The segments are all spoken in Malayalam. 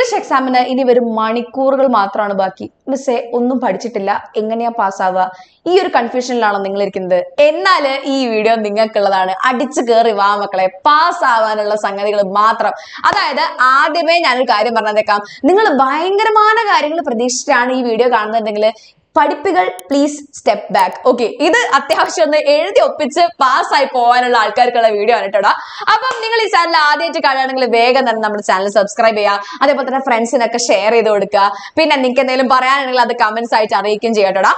ഇംഗ്ലീഷ് എക്സാമിന് ഇനി വരും മണിക്കൂറുകൾ മാത്രമാണ് ബാക്കി. മിസ്സേ ഒന്നും പഠിച്ചിട്ടില്ല, എങ്ങനെയാ പാസ്സാവുക? ഈ ഒരു കൺഫ്യൂഷനിലാണോ നിങ്ങൾ ഇരിക്കുന്നത്? എന്നാല് ഈ വീഡിയോ നിങ്ങൾക്കുള്ളതാണ്. അടിച്ചു കയറി വാ മക്കളെ, പാസ് ആവാനുള്ള സംഗതികൾ മാത്രം. അതായത് ആദ്യമേ ഞാനൊരു കാര്യം പറഞ്ഞേക്കാം, നിങ്ങൾ ഭയങ്കരമായ കാര്യങ്ങൾ പ്രതീക്ഷിച്ചിട്ടാണ് ഈ വീഡിയോ കാണുന്നുണ്ടെങ്കിൽ പഠിപ്പികൾ പ്ലീസ് സ്റ്റെപ്പ് ബാക്ക്. ഓക്കെ, ഇത് അത്യാവശ്യം ഒന്ന് എഴുതി ഒപ്പിച്ച് പാസ്സായി പോകാനുള്ള ആൾക്കാർക്കുള്ള വീഡിയോ ആണ് കേട്ടോ. അപ്പം നിങ്ങൾ ഈ ചാനൽ ആദ്യമായിട്ട് കാണുകയാണെങ്കിൽ വേഗം തന്നെ നമ്മുടെ ചാനൽ സബ്സ്ക്രൈബ് ചെയ്യുക. അതേപോലെ തന്നെ ഫ്രണ്ട്സിനൊക്കെ ഷെയർ ചെയ്ത് കൊടുക്കുക. പിന്നെ നിങ്ങൾക്ക് എന്തെങ്കിലും പറയാനുണ്ടെങ്കിൽ അത് കമന്റ്സ് ആയിട്ട് അറിയിക്കുകയും ചെയ്യട്ടോ.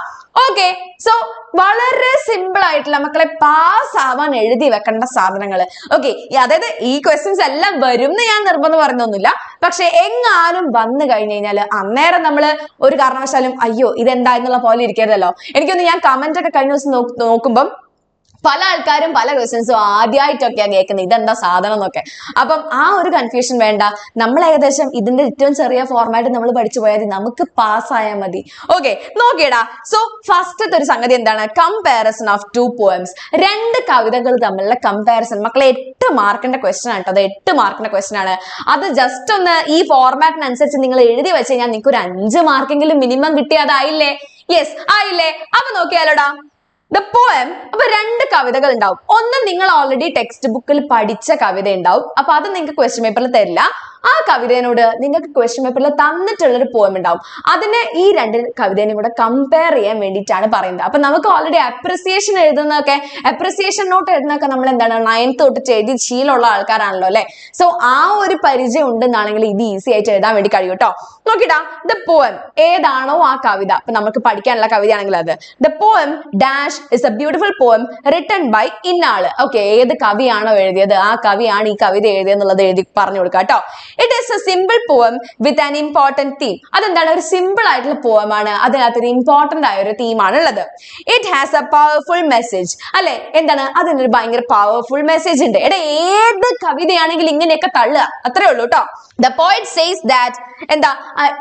ഓക്കെ, സോ വളരെ സിമ്പിൾ ആയിട്ടുള്ള മക്കളെ പാസ് ആവാൻ എഴുതി വെക്കേണ്ട സാധനങ്ങൾ. ഓക്കെ, അതായത് ഈ ക്വസ്റ്റ്യൻസ് എല്ലാം വരും എന്ന് ഞാൻ നിർബന്ധം പറയുന്നൊന്നുമില്ല. പക്ഷെ എങ്ങാനും വന്നു കഴിഞ്ഞു കഴിഞ്ഞാൽ അന്നേരം നമ്മൾ ഒരു കാരണവശാലും അയ്യോ ഇതെന്താ എന്നുള്ള പോലെ ഇരിക്കരുതല്ലോ. എനിക്കൊന്ന് ഞാൻ കമന്റ് ഒക്കെ കഴിഞ്ഞ ദിവസം നോക്കുമ്പം പല ആൾക്കാരും പല ക്വസ്റ്റ്യൻസും ആദ്യമായിട്ടൊക്കെയാണ് കേൾക്കുന്നത്, ഇതെന്താ സാധനം എന്നൊക്കെ. അപ്പം ആ ഒരു കൺഫ്യൂഷൻ വേണ്ട. നമ്മൾ ഏകദേശം ഇതിന്റെ ഏറ്റവും ചെറിയ ഫോർമാറ്റ് നമ്മൾ പഠിച്ചു പോയാൽ നമുക്ക് പാസ് ആയാൽ മതി. ഓക്കെ, നോക്കിയടാ. സോ ഫസ്റ്റത്തെ ഒരു സംഗതി എന്താണ്? Comparison of 2 poems. 2 കവിതകൾ തമ്മിലുള്ള കമ്പാരിസൺ. മക്കളെ 8 മാർക്കിന്റെ ക്വസ്റ്റ്യൻ ആണ് കേട്ടോ. അത് 8 മാർക്കിന്റെ ക്വസ്റ്റ്യൻ ആണ്. അത് ജസ്റ്റ് ഒന്ന് ഈ ഫോർമാറ്റിനനുസരിച്ച് നിങ്ങൾ എഴുതി വെച്ച് കഴിഞ്ഞാൽ നിങ്ങൾക്ക് ഒരു 5 മാർക്കെങ്കിലും മിനിമം കിട്ടിയതായില്ലേ? യെസ്, ആയില്ലേ? അപ്പൊ നോക്കിയാലോടാ, ദ പോയം. അപ്പൊ 2 കവിതകൾ ഉണ്ടാവും. ഒന്ന് നിങ്ങൾ ഓൾറെഡി ടെക്സ്റ്റ് ബുക്കിൽ പഠിച്ച കവിത ഉണ്ടാവും. അപ്പൊ അത് നിങ്ങൾക്ക് ക്വസ്റ്റ്യൻ പേപ്പറിൽ തരില്ല. ആ കവിതയോട് നിങ്ങൾക്ക് ക്വസ്റ്റ്യൻ പേപ്പറിൽ തന്നിട്ടുള്ള ഒരു പോയം ഉണ്ടാവും. അതിനെ ഈ 2 കവിതേനും കൂടെ കമ്പയർ ചെയ്യാൻ വേണ്ടിയിട്ടാണ് പറയുന്നത്. അപ്പൊ നമുക്ക് ഓൾറെഡി അപ്രിസിയേഷൻ എഴുതുന്നതൊക്കെ, അപ്രിസിയേഷൻ നോട്ട് എഴുതുന്നതൊക്കെ നമ്മൾ എന്താണ് 9th തൊട്ട് എഴുതി ശീലമുള്ള ആൾക്കാരാണല്ലോ അല്ലെ. സോ ആ ഒരു പരിചയം ഉണ്ടെന്നാണെങ്കിൽ ഇത് ഈസി ആയിട്ട് എഴുതാൻ വേണ്ടി കഴിയും കേട്ടോ. നോക്കിട്ടാ, ദ പോയം ഏതാണോ ആ കവിത, അപ്പൊ നമുക്ക് പഠിക്കാനുള്ള കവിതയാണെങ്കിൽ അത് the poem dash is a beautiful poem written by ഇന്നാള്. ഓക്കെ, ഏത് കവിയാണോ എഴുതിയത് ആ കവിയാണ് ഈ കവിത എഴുതിയെന്നുള്ളത് എഴുതി പറഞ്ഞു കൊടുക്കുക കേട്ടോ. It is a simple poem with an important theme. അതെന്താണ്? ഒരു സിമ്പിൾ ആയിട്ടുള്ള പോയം ആണ്, അതിനകത്ത് ഒരു ഇമ്പോർട്ടന്റ് ആയ ഒരു തീം ആണ് ഉള്ളത്. It has A powerful message. അല്ലെ, എന്താണ്? അതിനൊരു ഭയങ്കര പവർഫുൾ മെസ്സേജ് ഉണ്ട്. എടാ, ഏത് കവിതയാണെങ്കിലും ഇങ്ങനെയൊക്കെ തള്ളുക, അത്രേ ഉള്ളൂ കേട്ടോ. The poet says that, എന്താ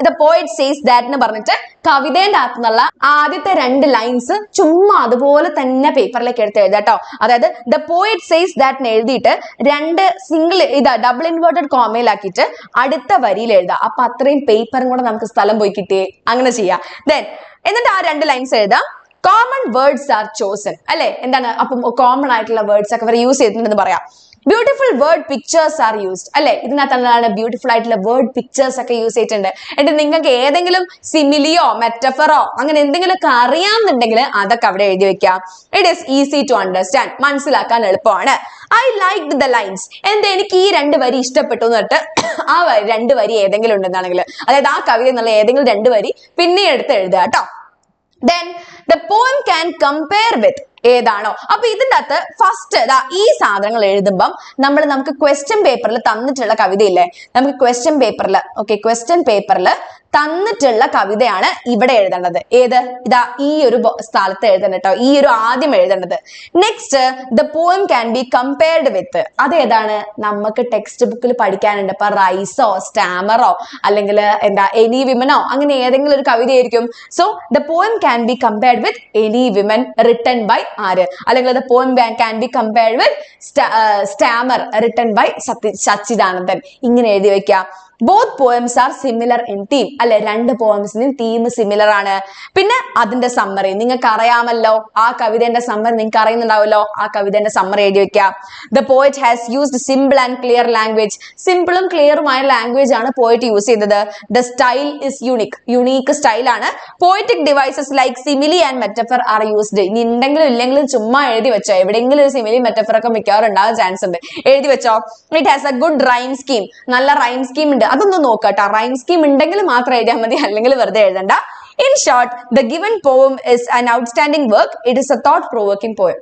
the poet says that എന്ന് പറഞ്ഞിട്ട് കവിതേന്റെ അകത്ത് നിന്നുള്ള ആദ്യത്തെ 2 ലൈൻസ് ചുമ്മാ അതുപോലെ തന്നെ പേപ്പറിലേക്ക് എടുത്ത് എഴുതാം കേട്ടോ. അതായത് the poet says that എന്ന് എഴുതിയിട്ട് 2 സിംഗിൾ ഡബിൾ ഇൻവേർട്ടഡ് കോമയിലാക്കിയിട്ട് അടുത്ത വരിയിൽ എഴുതാം. അപ്പൊ അത്രയും പേപ്പറും കൂടെ നമുക്ക് സ്ഥലം പോയി കിട്ടിയേ. അങ്ങനെ ചെയ്യാം. ദെൻ എന്നിട്ട് ആ 2 ലൈൻസ് എഴുതാം. Common words are chosen. അല്ലെ, എന്താണ്? അപ്പം കോമൺ ആയിട്ടുള്ള വേർഡ്സ് ഒക്കെ അവർ യൂസ് ചെയ്തിട്ടുണ്ടെന്ന് പറയാം. Beautiful word pictures are used. അല്ലെ, ഇതിനകത്താണ് ബ്യൂട്ടിഫുൾ ആയിട്ടുള്ള വേർഡ് പിക്ചേഴ്സ് ഒക്കെ യൂസ് ചെയ്തിട്ടുണ്ട്. എന്നിട്ട് നിങ്ങൾക്ക് ഏതെങ്കിലും സിമിലിയോ മെറ്റഫറോ അങ്ങനെ എന്തെങ്കിലുമൊക്കെ അറിയാമെന്നുണ്ടെങ്കിൽ അതൊക്കെ അവിടെ എഴുതി വെക്കാം. It is easy to understand. മനസ്സിലാക്കാൻ എളുപ്പമാണ്. I liked the lines. എന്താ, എനിക്ക് ഈ 2 വരി ഇഷ്ടപ്പെട്ടു എന്നിട്ട് ആ 2 വരി ഏതെങ്കിലും ഉണ്ടെന്നാണെങ്കിൽ, അതായത് ആ കവിത എന്നുള്ള ഏതെങ്കിലും 2 വരി പിന്നെ എടുത്ത് എഴുതുക കേട്ടോ. Then the poem can compare with ഏതാണോ. അപ്പൊ ഇതിന്റെ അകത്ത് ഫസ്റ്റ് ഈ സാധനങ്ങൾ എഴുതുമ്പം നമുക്ക് ക്വസ്റ്റ്യൻ പേപ്പറിൽ തന്നിട്ടുള്ള കവിതയില്ലേ, നമുക്ക് ക്വസ്റ്റ്യൻ പേപ്പറിൽ ക്വസ്റ്റ്യൻ പേപ്പറിൽ തന്നിട്ടുള്ള കവിതയാണ് ഇവിടെ എഴുതേണ്ടത്. ഏത്? ഇതാ ഈ ഒരു സ്ഥലത്ത് എഴുതണം കേട്ടോ. ഈ ഒരു ആദ്യം എഴുതേണ്ടത്. Next the poem can be compared with. അതേതാണ്? നമുക്ക് ടെക്സ്റ്റ് ബുക്കിൽ പഠിക്കാനുണ്ട്. ഇപ്പൊ റൈസോ സ്റ്റാമറോ അല്ലെങ്കിൽ എന്താ എനി വിമനോ അങ്ങനെ ഏതെങ്കിലും ഒരു കവിതയായിരിക്കും. So the poem can be compared with any women written by ആര്, അല്ലെങ്കിൽ the poem can be compared with Stammer written by Sachidanandan. ഇങ്ങനെ എഴുതി വെക്കാം. Both poems are similar in theme. അല്ലെ, 2 പോയംസിനും തീം സിമിലർ ആണ്. പിന്നെ അതിന്റെ സമ്മറി നിങ്ങൾക്ക് അറിയാമല്ലോ. ആ കവിതയുടെ സമ്മറി നിങ്ങൾക്ക് അറിയുന്നുണ്ടാവല്ലോ. ആ കവിതയുടെ സമ്മറി എഴുതി വെക്കാം. The poet has used simple and clear language. സിമ്പിളും ക്ലിയറുമായ ലാംഗ്വേജ് ആണ് പോയറ്റ് യൂസ് ചെയ്തത്. ദ സ്റ്റൈൽ ഇസ് യുണീക്ക് സ്റ്റൈലാണ്. Poetic devices like simile and metaphor are used. ഇനി ഉണ്ടെങ്കിലും ഇല്ലെങ്കിലും ചുമ്മാ എഴുതി വെച്ചോ. എവിടെയെങ്കിലും ഒരു സിമിലി മെറ്റഫർ ഒക്കെ മിക്കവാറും ഉണ്ടാകാൻ ചാൻസ് ഉണ്ട്. എഴുതി വെച്ചോ. It has A good rhyme scheme. നല്ല റൈം സ്കീം ഉണ്ട്. അതൊന്ന് നോക്കട്ടോ. റൈം സ്കീം ഉണ്ടെങ്കിൽ മാത്രം എഴുതിയാൽ മതി, അല്ലെങ്കിൽ വെറുതെ എഴുതണ്ട. In short, the given poem is an outstanding work. It is a thought-provoking poem.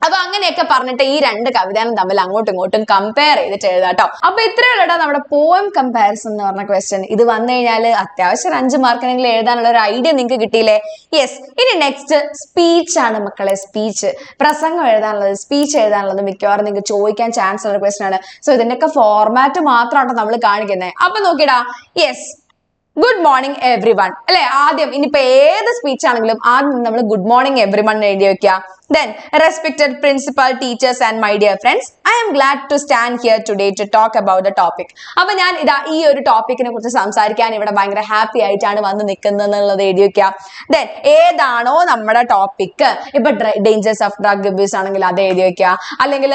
അപ്പൊ അങ്ങനെയൊക്കെ പറഞ്ഞിട്ട് ഈ 2 കവിതകളും തമ്മിൽ അങ്ങോട്ടും ഇങ്ങോട്ടും കമ്പയർ ചെയ്തിട്ട് എഴുതാട്ടോ. അപ്പൊ ഇത്രയുള്ള നമ്മുടെ പോയം കമ്പാരിസൺ എന്ന് പറഞ്ഞ ക്വസ്റ്റ്യൻ. ഇത് വന്നു കഴിഞ്ഞാൽ അത്യാവശ്യം 5 മാർക്കിനെങ്കിലും എഴുതാനുള്ള ഒരു ഐഡിയ നിങ്ങൾക്ക് കിട്ടിയില്ലേ? യെസ്. ഇനി നെക്സ്റ്റ് സ്പീച്ച് ആണ് മക്കളെ. സ്പീച്ച്, പ്രസംഗം എഴുതാനുള്ളത്, സ്പീച്ച് എഴുതാനുള്ളത് മിക്കവാറും നിങ്ങൾക്ക് ചോദിക്കാൻ ചാൻസ് ഉള്ള ക്വസ്റ്റ്യൻ ആണ്. സോ ഇതിന്റെയൊക്കെ ഫോർമാറ്റ് മാത്രമാണ് നമ്മൾ കാണിക്കുന്നത്. അപ്പൊ നോക്കിടാ. Yes, good morning everyone. അല്ലെ, ആദ്യം ഇനിയിപ്പോ ഏത് സ്പീച്ച് ആണെങ്കിലും ആദ്യം നമ്മൾ ഗുഡ് മോർണിംഗ് എവ്രി വൺ എഴുതി വെക്കുക. Then, respected principal, teachers and my dear friends, I am glad to stand here today to talk about the topic. അപ്പൊ ഞാൻ ഇതാ ഈ ഒരു ടോപ്പിക്കിനെ കുറിച്ച് സംസാരിക്കാൻ ഇവിടെ ഭയങ്കര ഹാപ്പി ആയിട്ടാണ് വന്ന് നിൽക്കുന്നത് എന്നുള്ളത് എഴുതി വെക്കുക. ദെൻ ഏതാണോ നമ്മുടെ ടോപ്പിക്, ഇപ്പൊ ഡേഞ്ചേഴ്സ് ഓഫ് ഡ്രഗ് അബ്യൂസ് ആണെങ്കിൽ അത് എഴുതി വെക്കുക, അല്ലെങ്കിൽ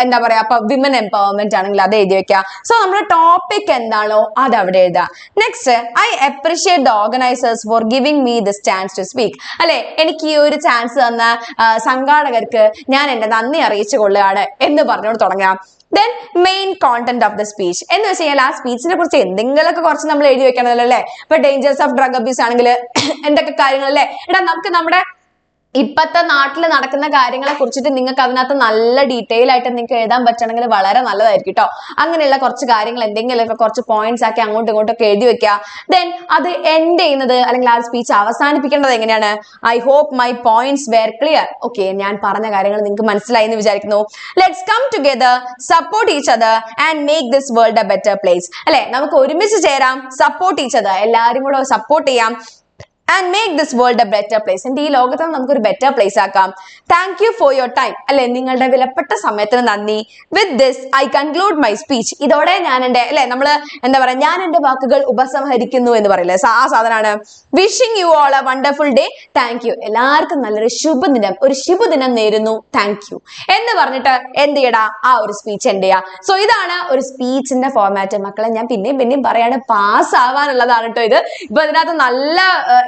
എന്താ പറയാ ഇപ്പൊ വിമൻ എംപവർമെന്റ് ആണെങ്കിൽ അത് എഴുതി വെക്കുക. സോ നമ്മുടെ ടോപ്പിക് എന്താണോ അത് അവിടെ എഴുതാം. Next, I appreciate the organisers for giving me the chance to speak. അല്ലെ, എനിക്ക് ഈ ഒരു ചാൻസ് തന്ന സംഘാടകർക്ക് ഞാൻ എന്റെ നന്ദി അറിയിച്ചു കൊള്ളുകയാണ് എന്ന് പറഞ്ഞുകൊണ്ട് തുടങ്ങാം. Then main content of the speech എന്ന് വെച്ച് കഴിഞ്ഞാൽ ആ സ്പീച്ചിനെ കുറിച്ച് എന്തെങ്കിലുമൊക്കെ കുറച്ച് നമ്മൾ എഴുതി വെക്കണമല്ലോ അല്ലേ. ഇപ്പൊ ഡേഞ്ചേഴ്സ് ഓഫ് ഡ്രഗ് അബ്യൂസ് ആണെങ്കിൽ എന്തൊക്കെ കാര്യങ്ങളല്ലേ, എടാ നമുക്ക് നമ്മുടെ ഇപ്പത്തെ നാട്ടിൽ നടക്കുന്ന കാര്യങ്ങളെ കുറിച്ചിട്ട് നിങ്ങൾക്ക് അതിനകത്ത് നല്ല ഡീറ്റെയിൽ ആയിട്ട് നിങ്ങൾക്ക് എഴുതാൻ പറ്റണമെങ്കിൽ വളരെ നല്ലതായിരിക്കും കേട്ടോ. അങ്ങനെയുള്ള കുറച്ച് കാര്യങ്ങൾ എന്തെങ്കിലുമൊക്കെ കുറച്ച് പോയിന്റ്സ് ആക്കി അങ്ങോട്ടും ഇങ്ങോട്ടൊക്കെ എഴുതി വെക്കുക. ദെൻ അത് എൻഡ് ചെയ്യുന്നത് അല്ലെങ്കിൽ ആ സ്പീച്ച് അവസാനിപ്പിക്കേണ്ടത് എങ്ങനെയാണ്? I hope my points were clear. Okay, ഞാൻ പറഞ്ഞ കാര്യങ്ങൾ നിങ്ങൾക്ക് മനസ്സിലായി എന്ന് വിചാരിക്കുന്നു. Let's come together, support each other and make this world a better place. അല്ലെ, നമുക്ക് ഒരുമിച്ച് ചേരാം, സപ്പോർട്ട് ഈച്ച് അതർ, എല്ലാവരും കൂടെ സപ്പോർട്ട് ചെയ്യാം, and make this world a better place. And ഈ ലോകത്തെ നമുക്കൊരു ബെറ്റർ പ്ലേസ് ആക്കാം. Thank you for your time. അല്ലെ, നിങ്ങളുടെ വിലപ്പെട്ട സമയത്തിന് നന്ദി. With this I conclude my speech. ഇതോടെ ഞാൻ എന്റെ അല്ലെ നമ്മള് എന്താ പറയാ ഞാൻ എന്റെ വാക്കുകൾ ഉപസംഹരിക്കുന്നു എന്ന് പറയില്ലേ, ആ സാധനമാണ്. Wishing you all A wonderful day. Thank you. എല്ലാവർക്കും നല്ലൊരു ശുഭദിനം, ഒരു ശുഭദിനം നേരുന്നു, താങ്ക് യു എന്ന് പറഞ്ഞിട്ട് എന്ത് ചെയ്യടാ ആ ഒരു സ്പീച്ച് എൻഡ് ചെയ്യാം. സോ ഇതാണ് ഒരു സ്പീച്ചിന്റെ ഫോർമാറ്റ്. മക്കളെ ഞാൻ പിന്നെയും പറയാണ്, പാസ് ആവാനുള്ളതാണ് കേട്ടോ ഇത്. ഇപ്പൊ ഇതിനകത്ത് നല്ല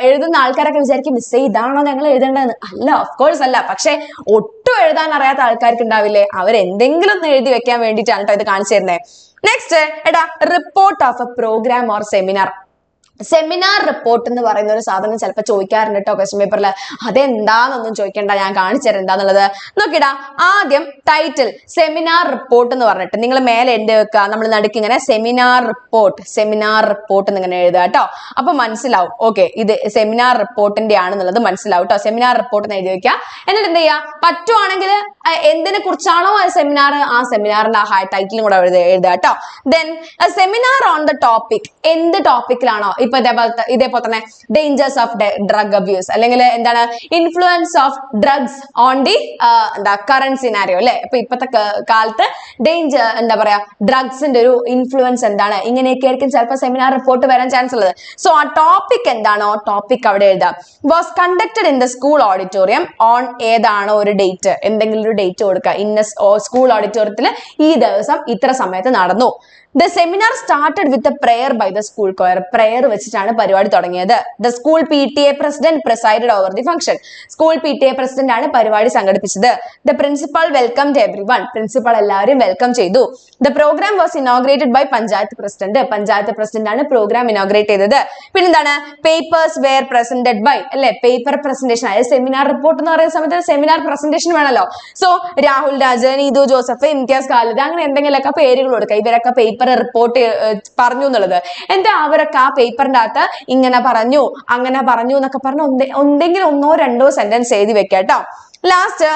എഴുതുന്ന ആൾക്കാരൊക്കെ വിചാരിക്കും മിസ്സേ ഇതാണോ ഞങ്ങൾ എഴുതേണ്ടതെന്ന്. അല്ല, ഓഫ് കോഴ്സ് അല്ല. പക്ഷെ ഒട്ടും എഴുതാൻ അറിയാത്ത ആൾക്കാർക്ക് ഉണ്ടാവില്ലേ, അവരെന്തെങ്കിലും ഒന്ന് എഴുതി വെക്കാൻ വേണ്ടിയിട്ടാണ് കേട്ടോ ഇത് കാണിച്ചു തരുന്നത്. നെക്സ്റ്റ്, എടാ report of a programme or seminar. Seminar report എന്ന് പറയുന്ന ഒരു സാധനം ചിലപ്പോൾ ചോദിക്കാറുണ്ട് കേട്ടോ ക്വസ്റ്റ്യൻ പേപ്പറിൽ. അതെന്താന്നൊന്നും ചോദിക്കണ്ട, ഞാൻ കാണിച്ചു തരാം എന്താന്നുള്ളത്. നോക്കിടാ, ആദ്യം ടൈറ്റിൽ സെമിനാർ റിപ്പോർട്ട് എന്ന് പറഞ്ഞിട്ട് നിങ്ങൾ മേലെ എഴുതി വെക്കുക. നമ്മൾ നടുക്ക് ഇങ്ങനെ സെമിനാർ റിപ്പോർട്ട് എന്ന് ഇങ്ങനെ എഴുതുക കേട്ടോ. അപ്പൊ മനസ്സിലാവും, ഓക്കെ ഇത് സെമിനാർ റിപ്പോർട്ടിന്റെ ആണെന്നുള്ളത് മനസ്സിലാവും കേട്ടോ. സെമിനാർ റിപ്പോർട്ട് എന്ന് എഴുതി വെക്കുക. എന്നിട്ട് എന്ത് ചെയ്യുക, പറ്റുവാണെങ്കിൽ എന്തിനെ കുറിച്ചാണോ ആ സെമിനാർ, ആ സെമിനാറിന്റെ ആ ടൈറ്റിലും കൂടെ എഴുതുക കേട്ടോ. Then seminar on the topic, എന്ത് ടോപ്പിക്കിലാണോ, ഇപ്പൊ ഇതേപോലെ തന്നെ ഡേഞ്ചേഴ്സ് ഓഫ് ഡ്രഗ് അബ്യൂസ്, അല്ലെങ്കിൽ എന്താണ് influence of drugs on the current scenario അല്ലെ. ഇപ്പൊ ഇപ്പത്തെ കാലത്ത് എന്താ പറയാ ഡ്രഗ്സിന്റെ ഒരു ഇൻഫ്ലുവൻസ് എന്താണ്, ഇങ്ങനെയൊക്കെ ആയിരിക്കും ചിലപ്പോൾ സെമിനാർ റിപ്പോർട്ട് വരാൻ ചാൻസ് ഉള്ളത്. സോ ആ ടോപ്പിക് എന്താണോ ടോപ്പിക് അവിടെ എഴുതാം. Was conducted in the school auditorium on, ഏതാണോ ഒരു ഡേറ്റ്, എന്തെങ്കിലും ഒരു ഡേറ്റ് കൊടുക്കുക. ഇന്ന സ്കൂൾ ഓഡിറ്റോറിയത്തിൽ ഈ ദിവസം ഇത്ര സമയത്ത് നടന്നു. The seminar started with a prayer by the school choir. Prayer വെച്ചിട്ടാണ് പരിപാടി തുടങ്ങിയത്. The school PTA president presided over the function. School PTA president ആണ് പരിപാടി സംഘടിപ്പിച്ചത്. The principal welcomed everyone. Principal എല്ലാവരെയും വെൽക്കം ചെയ്തു. The program was inaugurated by panchayat president. Panchayat president ആണ് പ്രോഗ്രാം ഇനോഗ്രേറ്റ് ചെയ്തത്. പിന്നെന്താണ്, papers were presented by, അല്ലെ പേപ്പർ പ്രസന്റേഷൻ. അതായത് സെമിനാർ റിപ്പോർട്ട് എന്ന് പറയുന്ന സമയത്ത് സെമിനാർ പ്രസന്റേഷൻ വേണമല്ലോ. സോ രാഹുൽ രാജ്, നീതു ജോസഫ്, ഇംതിയാസ് ഖാലിദ്, അങ്ങനെ എന്തെങ്കിലുമൊക്കെ പേരുകൾ കൊടുക്കുക. ഇവരൊക്കെ പേപ്പർ റിപ്പോർട്ട് പറഞ്ഞു എന്നുള്ളത്. എന്താ അവരൊക്കെ ആ പേപ്പറിന്റെ അകത്ത് ഇങ്ങനെ പറഞ്ഞു അങ്ങനെ പറഞ്ഞു എന്നൊക്കെ പറഞ്ഞു എന്തെങ്കിലും ഒന്നോ രണ്ടോ സെന്റൻസ് എഴുതി വെക്കാം കേട്ടോ. Last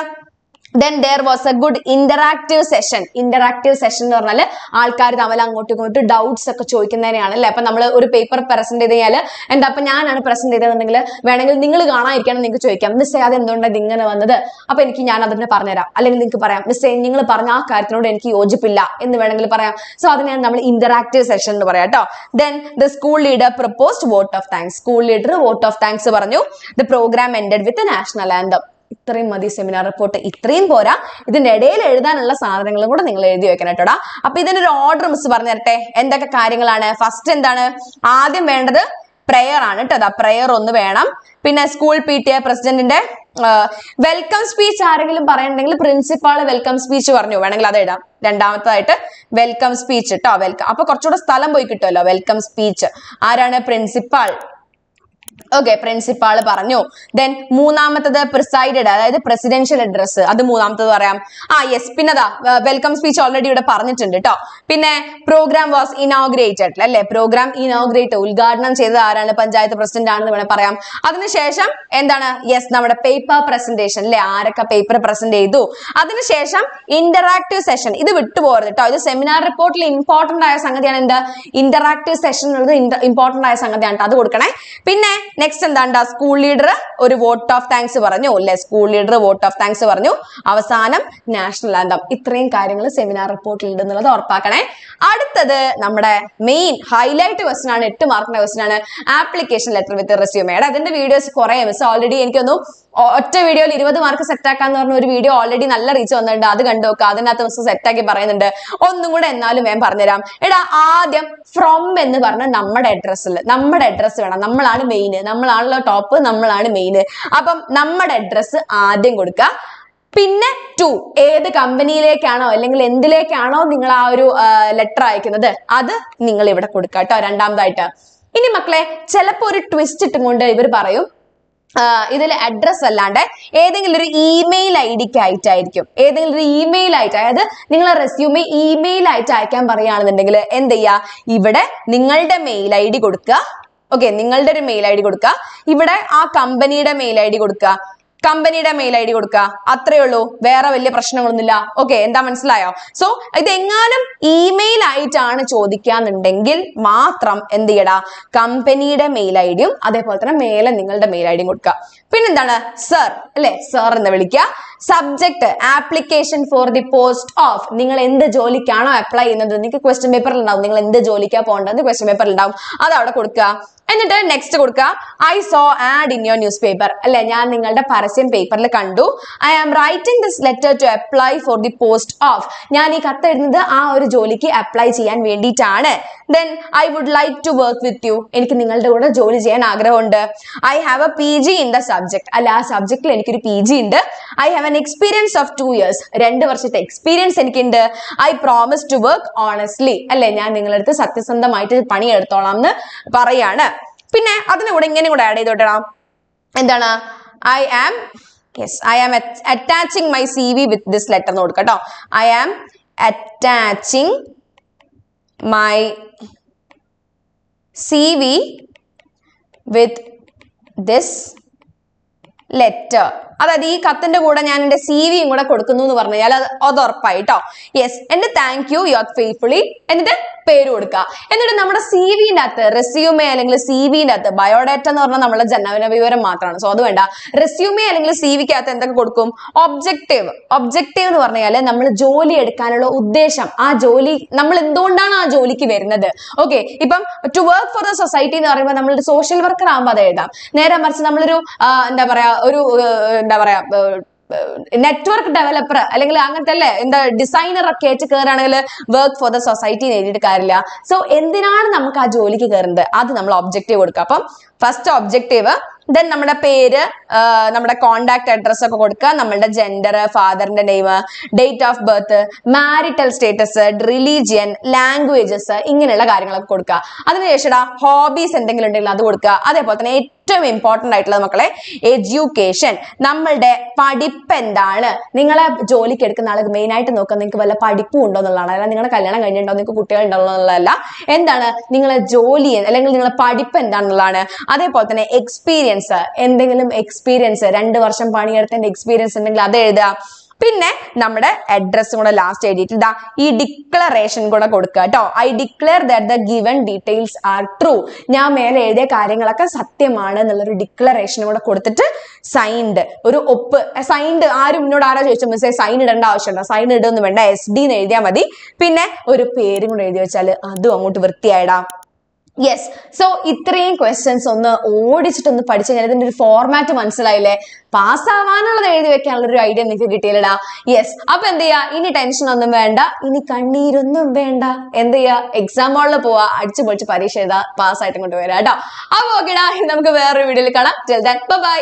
then there was a good interactive session. Interactive session എന്ന് പറഞ്ഞാൽ ആൾക്കാർ തമ്മിൽ അങ്ങോട്ടും ഇങ്ങോട്ടും ഡൗട്ട്സ് ഒക്കെ ചോദിക്കുന്നതിനെയാണ് അല്ലെ. അപ്പൊ നമ്മൾ ഒരു പേപ്പർ പ്രസന്റ് ചെയ്ത് കഴിഞ്ഞാൽ എന്താ, അപ്പൊ ഞാനാണ് പ്രസന്റ് ചെയ്തതെന്നുണ്ടെങ്കിൽ വേണമെങ്കിൽ നിങ്ങൾ കാണാതിരിക്കണം, നിങ്ങൾക്ക് ചോദിക്കാം മിസ്സേ അത് എന്തുകൊണ്ടാണ് ഇത് ഇങ്ങനെ വന്നത്, അപ്പൊ ഞാൻ അതിനെ പറഞ്ഞുതരാം. അല്ലെങ്കിൽ നിങ്ങൾക്ക് പറയാം മിസ്സേ നിങ്ങൾ പറഞ്ഞ ആ കാര്യത്തിനോട് എനിക്ക് യോജിപ്പില്ല എന്ന് വേണമെങ്കിൽ പറയാം. സോ അതിനെയാണ് നമ്മൾ ഇന്ററാക്റ്റീവ് സെഷൻ എന്ന് പറയാം കേട്ടോ. Then the school leader proposed vote of thanks. School leader vote of thanks പറഞ്ഞു. The programme ended with national anthem. ഇത്രയും മതി സെമിനാർ റിപ്പോർട്ട്. ഇത്രയും പോരാ, ഇതിന്റെ ഇടയിൽ എഴുതാനുള്ള സാധനങ്ങളും കൂടെ നിങ്ങൾ എഴുതി വെക്കണം കേട്ടോടാ. അപ്പൊ ഇതിനൊരു ഓർഡർ മിസ് പറഞ്ഞു തരട്ടെ, എന്തൊക്കെ കാര്യങ്ങളാണ്. ഫസ്റ്റ് എന്താണ്, ആദ്യം വേണ്ടത് പ്രെയർ ആണ് കേട്ടോ. പ്രെയർ ഒന്ന് വേണം. പിന്നെ സ്കൂൾ PTA പ്രസിഡന്റിന്റെ വെൽക്കം സ്പീച്ച് ആരെങ്കിലും പറയണമെങ്കിൽ പ്രിൻസിപ്പാൾ വെൽക്കം സ്പീച്ച് പറഞ്ഞു, വേണമെങ്കിൽ അത് എഴുതാം. രണ്ടാമത്തായിട്ട് വെൽക്കം സ്പീച്ച് കേട്ടോ. വെൽക്കം അപ്പൊ കുറച്ചുകൂടെ സ്ഥലം പോയി കിട്ടുമല്ലോ. വെൽക്കം സ്പീച്ച് ആരാണ്, പ്രിൻസിപ്പാൾ. ഓക്കെ, പ്രിൻസിപ്പാൾ പറഞ്ഞു. ദെൻ മൂന്നാമത്തത് പ്രിസൈഡഡ്, അതായത് പ്രസിഡൻഷ്യൽ അഡ്രസ്, അത് മൂന്നാമത്തത് പറയാം. യെസ്, പിന്നെതാ വെൽക്കം സ്പീച്ച് ഓൾറെഡി ഇവിടെ പറഞ്ഞിട്ടുണ്ട് കേട്ടോ. പിന്നെ പ്രോഗ്രാം വാസ് ഇനോഗ്രേറ്റഡ് അല്ലെ. പ്രോഗ്രാം ഇനോഗ്രേറ്റ്, ഉദ്ഘാടനം ചെയ്തത് ആരാണ്, പഞ്ചായത്ത് പ്രസിഡന്റ് ആണെന്ന് വേണേൽ പറയാം. അതിനുശേഷം എന്താണ്, യെസ് നമ്മുടെ പേപ്പർ പ്രസന്റേഷൻ അല്ലെ, ആരൊക്കെ പേപ്പർ പ്രസന്റ് ചെയ്തു. അതിനുശേഷം ഇന്ററാക്റ്റീവ് സെഷൻ, ഇത് വിട്ടുപോകരുത് കേട്ടോ. ഇത് സെമിനാർ റിപ്പോർട്ടിൽ ഇമ്പോർട്ടന്റ് ആയ സംഗതിയാണ്. എന്ത്, ഇന്ററാക്റ്റീവ് സെഷൻ ഉള്ളത് ഇമ്പോർട്ടന്റ് ആയ സംഗതിയാണ്, അത് കൊടുക്കണേ. പിന്നെ നെക്സ്റ്റ് എന്താണ്ടാ സ്കൂൾ ലീഡർ ഒരു വോട്ട് ഓഫ് താങ്ക്സ് പറഞ്ഞു അല്ലെ, school leader vote of thanks പറഞ്ഞു. അവസാനം നാഷണൽ ആന്തം. ഇത്രയും കാര്യങ്ങൾ സെമിനാർ റിപ്പോർട്ടിൽ ഉണ്ട് എന്നുള്ളത് ഉറപ്പാക്കണേ. അടുത്തത് നമ്മുടെ മെയിൻ ഹൈലൈറ്റ് ക്വസ്റ്റൻ ആണ്, 8 മാർക്കിന്റെ ക്വസ്റ്റൻ ആണ്, ആപ്ലിക്കേഷൻ ലെറ്റർ വിത്ത് റെസ്യൂമേഡ്. അതിന്റെ വീഡിയോസ് കുറെ മിസ് ഓൾറെഡി എനിക്കൊന്നു ഒറ്റ വീഡിയോയിൽ 20 മാർക്ക് സെറ്റ് ആക്കാന്ന് പറഞ്ഞ ഒരു വീഡിയോ ഓൾറെഡി നല്ല റീച്ച് വന്നിട്ടുണ്ട്. അത് കണ്ടു നോക്കുക, അതിനകത്ത് മിസ് സെറ്റ് ആക്കി പറയുന്നുണ്ട്. ഒന്നും കൂടെ എന്നാലും ഞാൻ പറഞ്ഞുതരാം. എടാ ആദ്യം ഫ്രം എന്ന് പറഞ്ഞ നമ്മുടെ അഡ്രസ്സ് വേണം. നമ്മളാണ് മെയിൻ, നമ്മളാണല്ലോ ടോപ്പ്, നമ്മളാണ് മെയിൻ. അപ്പം നമ്മുടെ അഡ്രസ്സ് ആദ്യം കൊടുക്കുക. പിന്നെ ടു, ഏത് കമ്പനിയിലേക്കാണോ അല്ലെങ്കിൽ എന്തിലേക്കാണോ നിങ്ങൾ ആ ഒരു ലെറ്റർ അയക്കുന്നത് അത് നിങ്ങൾ ഇവിടെ കൊടുക്കുക കേട്ടോ, രണ്ടാമതായിട്ട്. ഇനി മക്കളെ ചിലപ്പോ ഒരു ട്വിസ്റ്റ് ഇട്ടുകൊണ്ട് ഇവർ പറയും ഇതിൽ അഡ്രസ് അല്ലാണ്ട് ഏതെങ്കിലും ഒരു ഇമെയിൽ ഐ ഡിക്ക് ആയിട്ടായിരിക്കും, ഏതെങ്കിലും ഒരു ഇമെയിൽ ആയിട്ട്, അതായത് നിങ്ങൾ റെസ്യൂമെ ഇമെയിൽ ആയിട്ട് അയക്കാൻ പറയുകയാണെന്നുണ്ടെങ്കിൽ എന്ത് ചെയ്യുക, ഇവിടെ നിങ്ങളുടെ മെയിൽ ഐ ഡി കൊടുക്കുക. ഓക്കെ, നിങ്ങളുടെ ഒരു മെയിൽ ഐ ഡി കൊടുക്കുക, ഇവിടെ ആ കമ്പനിയുടെ മെയിൽ ഐ ഡി കൊടുക്കുക, കമ്പനിയുടെ മെയിൽ ഐ ഡി കൊടുക്കുക. അത്രേ ഉള്ളൂ, വേറെ വലിയ പ്രശ്നങ്ങളൊന്നുമില്ല. ഓക്കെ, എന്താ മനസ്സിലായോ? സോ ഇതെങ്ങാനും ഇമെയിൽ ആയിട്ടാണ് ചോദിക്കാന്നുണ്ടെങ്കിൽ മാത്രം എന്ത് ചെയ്യടാ, കമ്പനിയുടെ മെയിൽ ഐ ഡിയും അതേപോലെ തന്നെ മേലെ നിങ്ങളുടെ മെയിൽ ഐ ഡിയും കൊടുക്കുക. പിന്നെന്താണ്, സർ അല്ലെ, സർ എന്ന് വിളിക്കുക. Subject application for the post of, നിങ്ങൾ എന്ത് ജോലിക്കാണോ അപ്ലൈ ചെയ്യുന്നത്, നിങ്ങൾക്ക് ക്വസ്റ്റ്യൻ പേപ്പറിൽ ഉണ്ടാവും നിങ്ങൾ എന്ത് ജോലിക്കാണ് പോകേണ്ടത്, ക്വസ്റ്റ്യൻ പേപ്പറിൽ ഉണ്ടാവും, അത് അവിടെ കൊടുക്കുക. എന്നിട്ട് നെക്സ്റ്റ് കൊടുക്കുക, I saw ad in your newspaper അല്ലെ, ഞാൻ നിങ്ങളുടെ പരസ്യം പേപ്പറിൽ കണ്ടു. I am writing this letter to apply for the post of, ഞാൻ ഈ കത്ത് എഴുതുന്നത് ആ ഒരു ജോലിക്ക് അപ്ലൈ ചെയ്യാൻ വേണ്ടിയിട്ടാണ്. Then I would like to work with you, എനിക്ക് നിങ്ങളുടെ കൂടെ ജോലി ചെയ്യാൻ ആഗ്രഹമുണ്ട്. I have a PG in the subject, അല്ല ആ സബ്ജക്റ്റിൽ എനിക്കൊരു PG ഉണ്ട്. I have an experience of 2 years, 2 വർഷത്തെ എക്സ്പീരിയൻസ് എനിക്കുണ്ട്. I promise to work honestly അല്ലെ, ഞാൻ നിങ്ങളുടെ അടുത്ത് സത്യസന്ധമായിട്ട് പണിയെടുത്തോളാം എന്ന് പറയാണ്. പിന്നെ അതിന് കൂടെ ഇങ്ങനെ കൂടെ ആഡ് ചെയ്തോട്ടണം, എന്താണ്, I am attaching my CV with this letter എന്ന് കൊടുക്കട്ടോ. I am attaching my CV with this letter, അതായത് ഈ കത്തിന്റെ കൂടെ ഞാൻ എന്റെ CV-യും കൂടെ കൊടുക്കുന്നു എന്ന് പറഞ്ഞു കഴിഞ്ഞാൽ അത് ഉറപ്പായിട്ടോ. യെസ്, എന്റെ താങ്ക് യു യുവർ ഫെയ്ത്ത്ഫുള്ളി, എന്നിട്ട് പേര് കൊടുക്കുക. എന്നിട്ട് നമ്മുടെ CV-ന്റെ അകത്ത് റെസ്യൂമെ അല്ലെങ്കിൽ CV-ന്റെ അകത്ത് ബയോഡാറ്റ എന്ന് പറഞ്ഞാൽ നമ്മുടെ ജനന വിവരം മാത്രമാണ്, സോ അത് വേണ്ട. റെസ്യൂമെ അല്ലെങ്കിൽ CV-ക്ക് അകത്ത് എന്തൊക്കെ കൊടുക്കും, ഒബ്ജക്റ്റീവ് എന്ന് പറഞ്ഞാൽ നമ്മൾ ജോലി എടുക്കാനുള്ള ഉദ്ദേശം, ആ ജോലി നമ്മൾ എന്തുകൊണ്ടാണ് ആ ജോലിക്ക് വരുന്നത്. ഓക്കെ, ഇപ്പം to work for the society എന്ന് പറയുമ്പോൾ നമ്മളൊരു സോഷ്യൽ വർക്കർ ആകുമ്പോൾ അത് എഴുതാം. നേരെ മറിച്ച് നമ്മളൊരു നെറ്റ്വർക്ക് ഡെവലപ്പർ അല്ലെങ്കിൽ അങ്ങനത്തെ അല്ലേ എന്താ ഡിസൈനർ ഒക്കെ ആയിട്ട് കയറുകയാണെങ്കിൽ വർക്ക് ഫോർ ദ സൊസൈറ്റി എഴുതിയിട്ട് കാര്യമില്ല. സോ എന്തിനാണ് നമുക്ക് ആ ജോലിക്ക് കയറുന്നത്, അത് നമ്മൾ ഒബ്ജക്റ്റീവ് കൊടുക്കുക. അപ്പം ഫസ്റ്റ് ഒബ്ജക്റ്റീവ്, ദെൻ നമ്മുടെ പേര്, നമ്മുടെ കോണ്ടാക്ട് അഡ്രസ് ഒക്കെ കൊടുക്കുക, നമ്മളുടെ ജെൻഡർ, ഫാദറിന്റെ name, date of birth, marital status, religion, languages, ഇങ്ങനെയുള്ള കാര്യങ്ങളൊക്കെ കൊടുക്കുക. അതിനുശേഷം ഹോബീസ് എന്തെങ്കിലും ഉണ്ടെങ്കിൽ അത് കൊടുക്കുക. അതേപോലെ തന്നെ ഏറ്റവും ഇമ്പോർട്ടന്റ് ആയിട്ടുള്ളത് മക്കളെ എഡ്യൂക്കേഷൻ, നമ്മളുടെ പഠിപ്പ് എന്താണ്. നിങ്ങളെ ജോലിക്ക് എടുക്കുന്ന ആൾക്ക് മെയിൻ ആയിട്ട് നോക്കുക നിങ്ങൾക്ക് വല്ല പഠിപ്പും ഉണ്ടോ എന്നുള്ളതാണ്, അല്ല നിങ്ങളുടെ കല്യാണം കഴിഞ്ഞിട്ടുണ്ടോ, നിങ്ങൾക്ക് കുട്ടികൾ ഉണ്ടോ എന്നുള്ളതല്ല, എന്താണ് നിങ്ങളെ ജോലി അല്ലെങ്കിൽ നിങ്ങളെ പഠിപ്പ് എന്താണെന്നുള്ളതാണ്. അതേപോലെ തന്നെ എക്സ്പീരിയൻസ്, എന്തെങ്കിലും എക്സ്പീരിയൻസ് 2 വർഷം പണിയെടുത്തതിന്റെ എക്സ്പീരിയൻസ് ഉണ്ടെങ്കിൽ അത് എഴുതുക. പിന്നെ നമ്മുടെ അഡ്രസ്സും കൂടെ ലാസ്റ്റ് എഴുതിയിട്ട് ഈ ഡിക്ലറേഷൻ കൂടെ കൊടുക്കുക കേട്ടോ. I declare that the given details are true, ഞാൻ മേലെ എഴുതിയ കാര്യങ്ങളൊക്കെ സത്യമാണ് എന്നുള്ളൊരു ഡിക്ലറേഷനും കൂടെ കൊടുത്തിട്ട് സൈൻഡ്, ഒരു ഒപ്പ് സൈൻഡ്. ആരും എന്നോട് ആരാ ചോദിച്ചു മിസ്സേ സൈൻ ഇടേണ്ട ആവശ്യമുണ്ടോ, സൈൻ ഇടൊന്നും വേണ്ട, SD എന്ന് എഴുതിയാൽ മതി. പിന്നെ ഒരു പേരും കൂടെ എഴുതി വെച്ചാൽ അതും അങ്ങോട്ട് വൃത്തിയായിടാം. യെസ്, സോ ഇത്രയും ക്വസ്റ്റ്യൻസ് ഒന്ന് ഓടിച്ചിട്ടൊന്ന് പഠിച്ചു കഴിഞ്ഞാൽ ഇതിന്റെ ഒരു ഫോർമാറ്റ് മനസ്സിലായില്ലേ, പാസ്സാവാനുള്ളത് എഴുതി വെക്കാനുള്ള ഒരു ഐഡിയ നിങ്ങൾക്ക് കിട്ടിയില്ലടാ. യെസ്, അപ്പൊ എന്ത് ചെയ്യാ, ഇനി ടെൻഷൻ ഒന്നും വേണ്ട, ഇനി കണ്ണീരൊന്നും വേണ്ട, എന്ത് ചെയ്യാ, എക്സാം ഹോളിൽ പോവാ, അടിച്ചു പൊളിച്ച് പരീക്ഷ എഴുതാ, പാസ്സായിട്ടും കൊണ്ട് വരാം കേട്ടോ. അപ്പൊ ഓക്കെടാ, നമുക്ക് വേറൊരു വീഡിയോയിൽ കാണാം. Till then bye.